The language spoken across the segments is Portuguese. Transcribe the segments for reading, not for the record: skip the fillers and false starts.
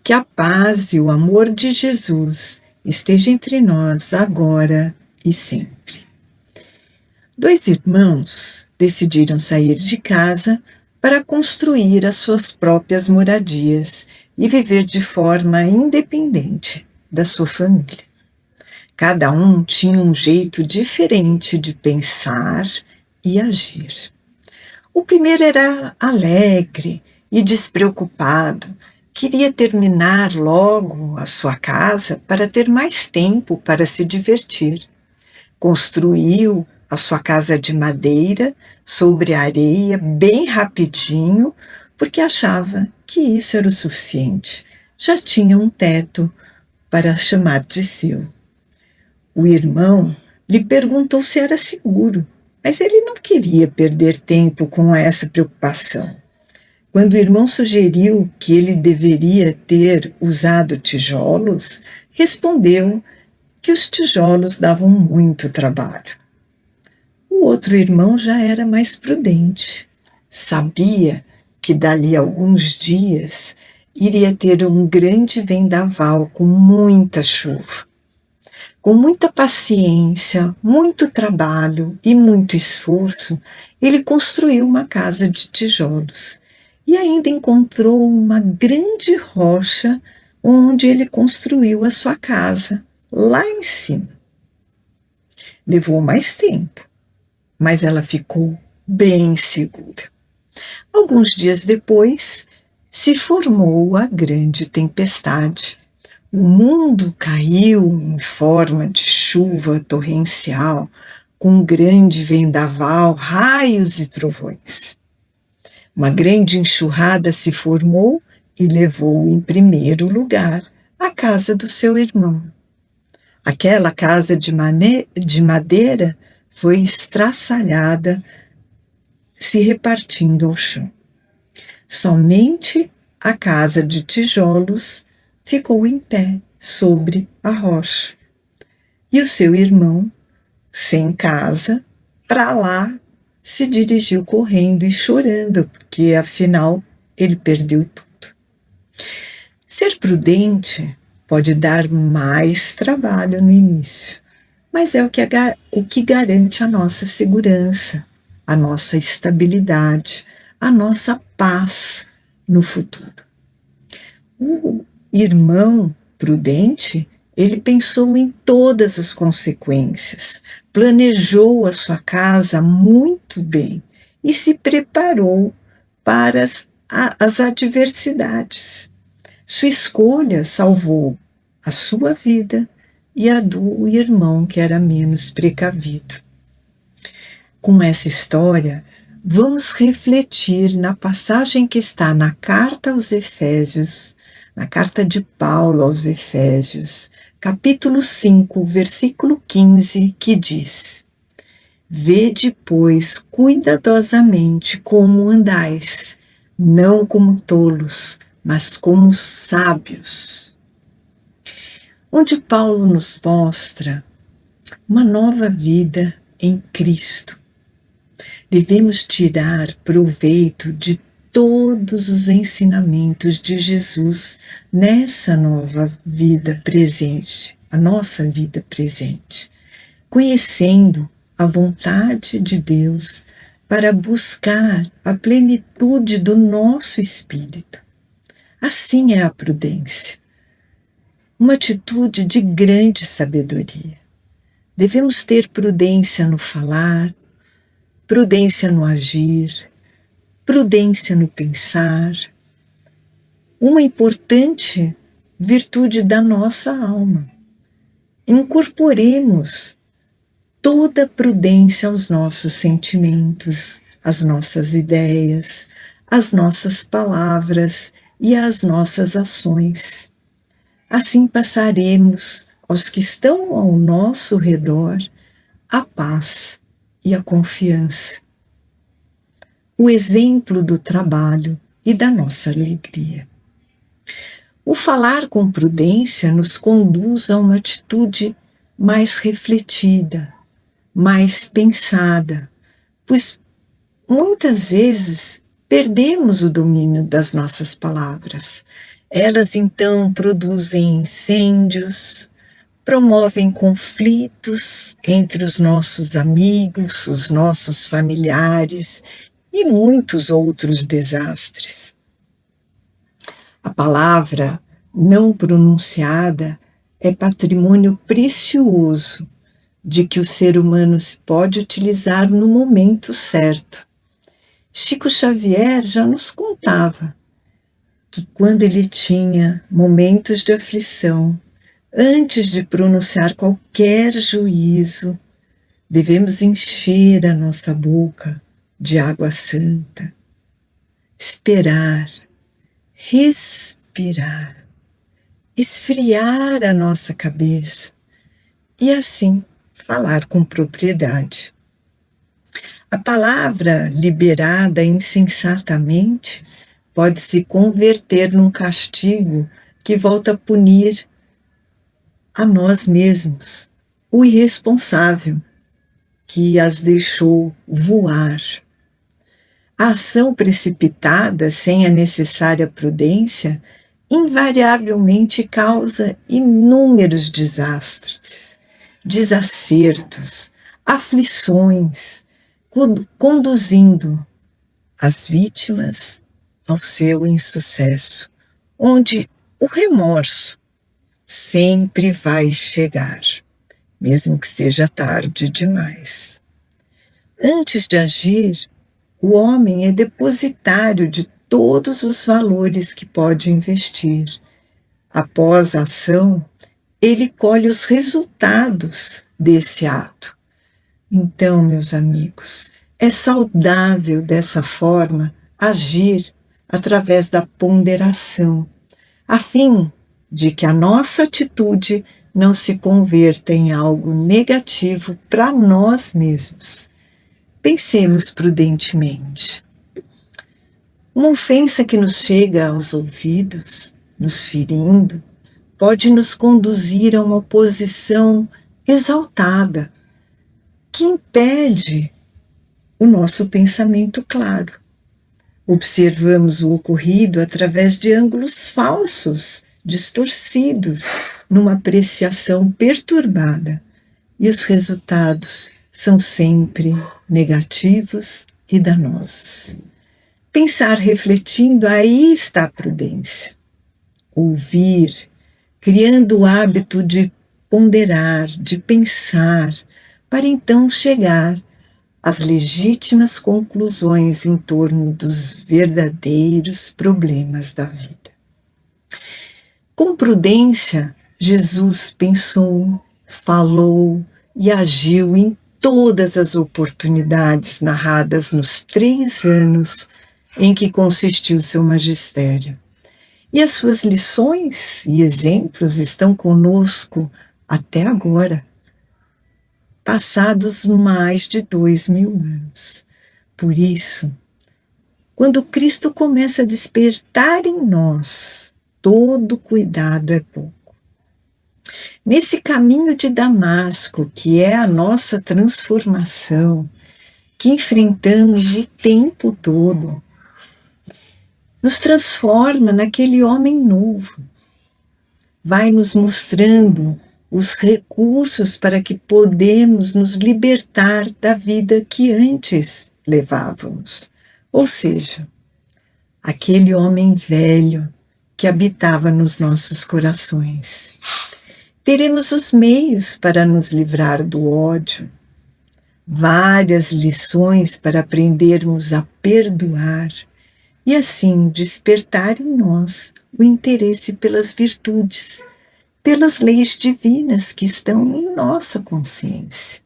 Que a paz e o amor de Jesus esteja entre nós agora e sempre. Dois irmãos decidiram sair de casa para construir as suas próprias moradias e viver de forma independente da sua família. Cada um tinha um jeito diferente de pensar e agir. O primeiro era alegre e despreocupado, queria terminar logo a sua casa para ter mais tempo para se divertir. Construiu a sua casa de madeira sobre a areia bem rapidinho, porque achava que isso era o suficiente. Já tinha um teto para chamar de seu. O irmão lhe perguntou se era seguro, mas ele não queria perder tempo com essa preocupação. Quando o irmão sugeriu que ele deveria ter usado tijolos, respondeu que os tijolos davam muito trabalho. O outro irmão já era mais prudente. Sabia que dali a alguns dias iria ter um grande vendaval com muita chuva. Com muita paciência, muito trabalho e muito esforço, ele construiu uma casa de tijolos e ainda encontrou uma grande rocha onde ele construiu a sua casa, lá em cima. Levou mais tempo, mas ela ficou bem segura. Alguns dias depois, se formou a grande tempestade. O mundo caiu em forma de chuva torrencial, com grande vendaval, raios e trovões. Uma grande enxurrada se formou e levou em primeiro lugar a casa do seu irmão. Aquela casa de madeira foi estraçalhada, se repartindo ao chão. Somente a casa de tijolos ficou em pé sobre a rocha. E o seu irmão, sem casa, para lá se dirigiu correndo e chorando, porque afinal ele perdeu tudo. Ser prudente pode dar mais trabalho no início, mas é o que garante a nossa segurança, a nossa estabilidade, a nossa paz no futuro. O irmão prudente, ele pensou em todas as consequências, planejou a sua casa muito bem e se preparou para as adversidades. Sua escolha salvou a sua vida e a do irmão que era menos precavido. Com essa história, vamos refletir na passagem que está na carta aos Efésios, na carta de Paulo aos Efésios, capítulo 5, versículo 15, que diz: Vede, pois, cuidadosamente como andais, não como tolos, mas como sábios. Onde Paulo nos mostra uma nova vida em Cristo. Devemos tirar proveito de todos os ensinamentos de Jesus nessa nova vida presente, a nossa vida presente, conhecendo a vontade de Deus para buscar a plenitude do nosso espírito. Assim é a prudência, uma atitude de grande sabedoria. Devemos ter prudência no falar, prudência no agir, prudência no pensar, uma importante virtude da nossa alma. Incorporemos toda a prudência aos nossos sentimentos, às nossas ideias, às nossas palavras e às nossas ações. Assim passaremos aos que estão ao nosso redor a paz e a confiança, o exemplo do trabalho e da nossa alegria. O falar com prudência nos conduz a uma atitude mais refletida, mais pensada, pois muitas vezes perdemos o domínio das nossas palavras Elas então produzem incêndios, promovem conflitos entre os nossos amigos, os nossos familiares e muitos outros desastres. A palavra não pronunciada é patrimônio precioso de que o ser humano se pode utilizar no momento certo. Chico Xavier já nos contava que quando ele tinha momentos de aflição, antes de pronunciar qualquer juízo, devemos encher a nossa boca de água santa, esperar, respirar, esfriar a nossa cabeça e assim falar com propriedade. A palavra liberada insensatamente pode se converter num castigo que volta a punir a nós mesmos, o irresponsável que as deixou voar. A ação precipitada, sem a necessária prudência, invariavelmente causa inúmeros desastres, desacertos, aflições, conduzindo as vítimas ao seu insucesso, onde o remorso sempre vai chegar, mesmo que seja tarde demais. Antes de agir, o homem é depositário de todos os valores que pode investir. Após a ação, ele colhe os resultados desse ato. Então, meus amigos, é saudável dessa forma agir através da ponderação, a fim de que a nossa atitude não se converta em algo negativo para nós mesmos. Pensemos prudentemente. Uma ofensa que nos chega aos ouvidos, nos ferindo, pode nos conduzir a uma posição exaltada, que impede o nosso pensamento claro. Observamos o ocorrido através de ângulos falsos, distorcidos, numa apreciação perturbada, e os resultados são sempre negativos e danosos. Pensar refletindo, aí está a prudência. Ouvir, criando o hábito de ponderar, de pensar, para então chegar às legítimas conclusões em torno dos verdadeiros problemas da vida. Com prudência, Jesus pensou, falou e agiu em todas as oportunidades narradas nos 3 anos em que consistiu seu magistério. E as suas lições e exemplos estão conosco até agora, passados mais de 2000 anos. Por isso, quando Cristo começa a despertar em nós, todo cuidado é pouco. Nesse caminho de Damasco, que é a nossa transformação, que enfrentamos o tempo todo, nos transforma naquele homem novo. Vai nos mostrando os recursos para que podemos nos libertar da vida que antes levávamos. Ou seja, aquele homem velho que habitava nos nossos corações. Teremos os meios para nos livrar do ódio, várias lições para aprendermos a perdoar e assim despertar em nós o interesse pelas virtudes, pelas leis divinas que estão em nossa consciência.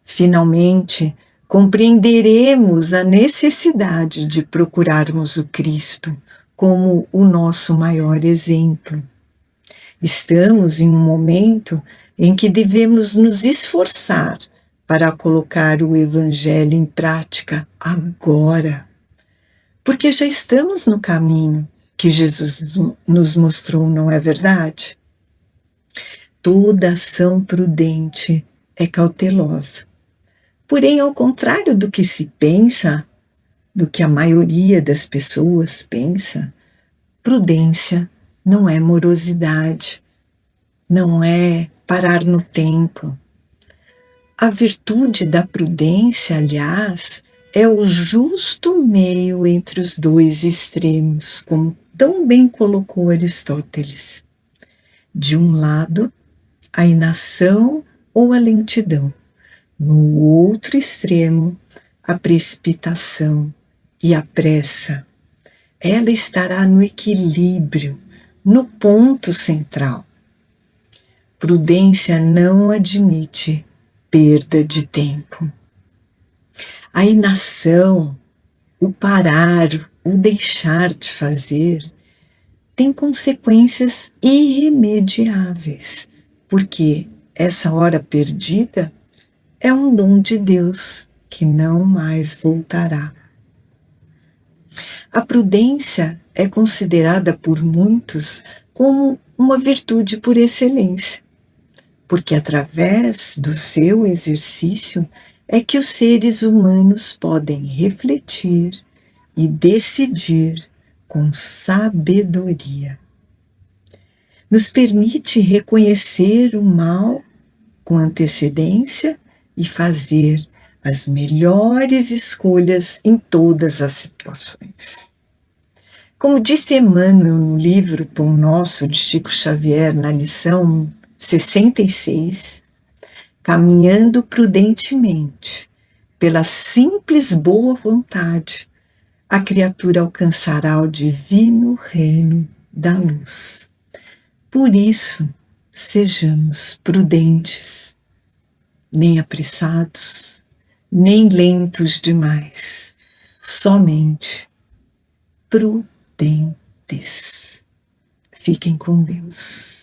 Finalmente, compreenderemos a necessidade de procurarmos o Cristo como o nosso maior exemplo. Estamos em um momento em que devemos nos esforçar para colocar o Evangelho em prática agora, porque já estamos no caminho que Jesus nos mostrou, não é verdade? Toda ação prudente é cautelosa. Porém, ao contrário do que se pensa, do que a maioria das pessoas pensa, Prudência não é morosidade, não é parar no tempo. A virtude da prudência, aliás, é o justo meio entre os dois extremos, como tão bem colocou Aristóteles. De um lado, a inação ou a lentidão. No outro extremo, a precipitação e a pressa. Ela estará no equilíbrio, no ponto central. Prudência não admite perda de tempo. A inação, o parar, o deixar de fazer, tem consequências irremediáveis, porque essa hora perdida é um dom de Deus que não mais voltará. A prudência é considerada por muitos como uma virtude por excelência, porque através do seu exercício é que os seres humanos podem refletir e decidir com sabedoria. Nos permite reconhecer o mal com antecedência e fazer as melhores escolhas em todas as situações. Como disse Emmanuel no livro Pão Nosso de Chico Xavier, na lição 66, caminhando prudentemente, pela simples boa vontade, a criatura alcançará o divino reino da luz. Por isso, sejamos prudentes, nem apressados, nem lentos demais, somente prudentes. Fiquem com Deus.